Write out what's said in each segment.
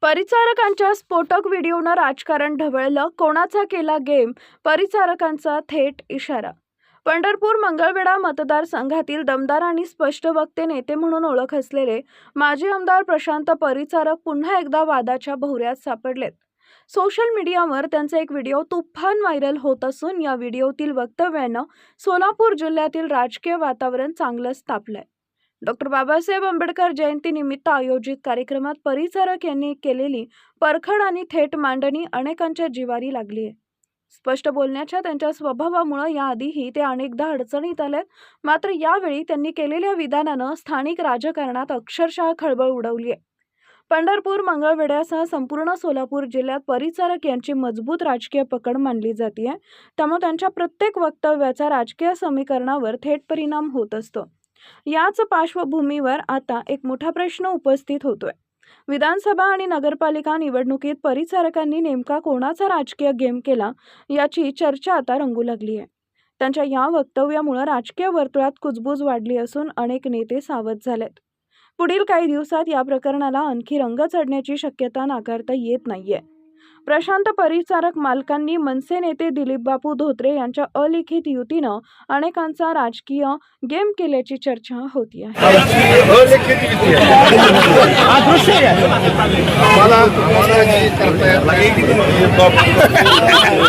परिचारकांच्या स्फोटक व्हिडिओनं राजकारण ढवळलं. कोणाचा केला गेम? परिचारकांचा थेट इशारा. पंढरपूर मंगळवेढा मतदारसंघातील दमदार आणि स्पष्ट वक्ते नेते म्हणून ओळख असलेले माजी आमदार प्रशांत परिचारक पुन्हा एकदा वादाच्या भोवऱ्यात सापडलेत. सोशल मीडियावर त्यांचा एक व्हिडिओ तुफान व्हायरल होत असून या व्हिडिओतील वक्तव्यानं सोलापूर जिल्ह्यातील राजकीय वातावरण चांगलंच तापलंय. डॉक्टर बाबासाहेब आंबेडकर जयंतीनिमित्त आयोजित कार्यक्रमात परिचारक यांनी केलेली परखड आणि थेट मांडणी अनेकांच्या जिव्हारी लागली आहे. स्पष्ट बोलण्याच्या त्यांच्या स्वभावामुळे याआधीही ते अनेकदा अडचणीत आलेत. मात्र यावेळी त्यांनी केलेल्या विधानानं स्थानिक राजकारणात अक्षरशः खळबळ उडवली आहे. पंढरपूर मंगळवेढ्यासह संपूर्ण सोलापूर जिल्ह्यात परिचारक यांची मजबूत राजकीय पकड मानली जाते. त्यामुळे त्यांच्या प्रत्येक वक्तव्याचा राजकीय समीकरणावर थेट परिणाम होत असतो. याच पार्श्वभूमीवर आता एक मोठा प्रश्न उपस्थित होतोय. विधानसभा आणि नगरपालिका निवडणुकीत परिचारकांनी नेमका कोणाचा राजकीय गेम केला याची चर्चा आता रंगू लागली आहे. त्यांच्या या वक्तव्यामुळे राजकीय वर्तुळात कुजबूज वाढली असून अनेक नेते सावध झालेत. पुढील काही दिवसात या प्रकरणाला आणखी रंग चढण्याची शक्यता नाकारता येत नाहीये. प्रशांत परिचारक मालकांनी मनसे नेते दिलीप बापू धोत्रे यांच्या अलिखित युतीनं अनेकांचा राजकीय गेम केल्याची चर्चा होती आहे.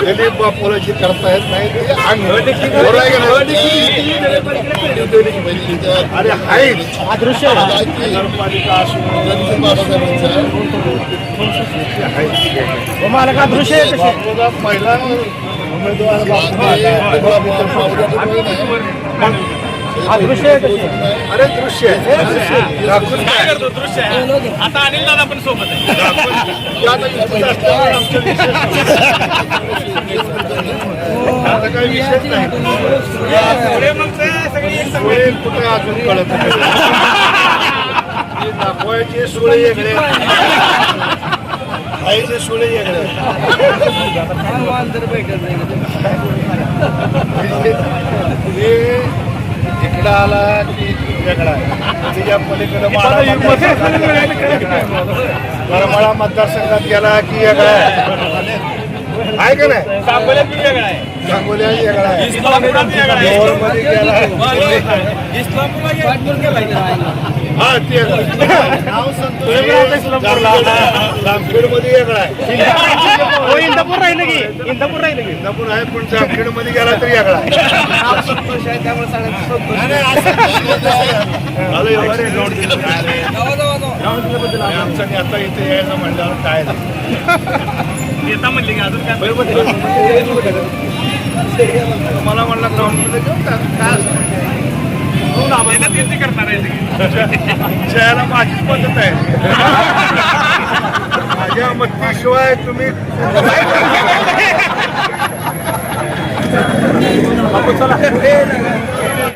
दिलीप बापूची करतायत नाही मला का दृश्य पहिला उमेदवार अरे दृश्य आता अनिल दादा पण सोबत आहे. आता काही विषयच नाही. कुठे अजून कळत नाही. दाखवायचे सोळे वेगळे, आईचे सोळे वेगळे. इकडं आला की वेगळा, तिच्या पलीकडे करमाळा मतदारसंघात गेला की वेगळा आहे का नाही. सांगोल्यात वेगळा आहे, सांगोल्यात वेगळा आहे, मध्ये गेला हा ते जामखेड मध्ये वेगळा आहे. इंदापूर राहिलं की इंदापूर राहिलं की इंदापूर आहे पण जामखेड मध्ये गेला तरी वेगळा आहे. संतोष आहे त्यामुळे आमचं आता इथे यायचं म्हणल्यावर काय नेता म्हणले की अजून काय मला म्हणलं ग्राउंड मध्ये घेऊन करणार आहे. शहराला माझीच पद्धत आहे. माझ्या मत्तीशिवाय तुम्ही आपण चला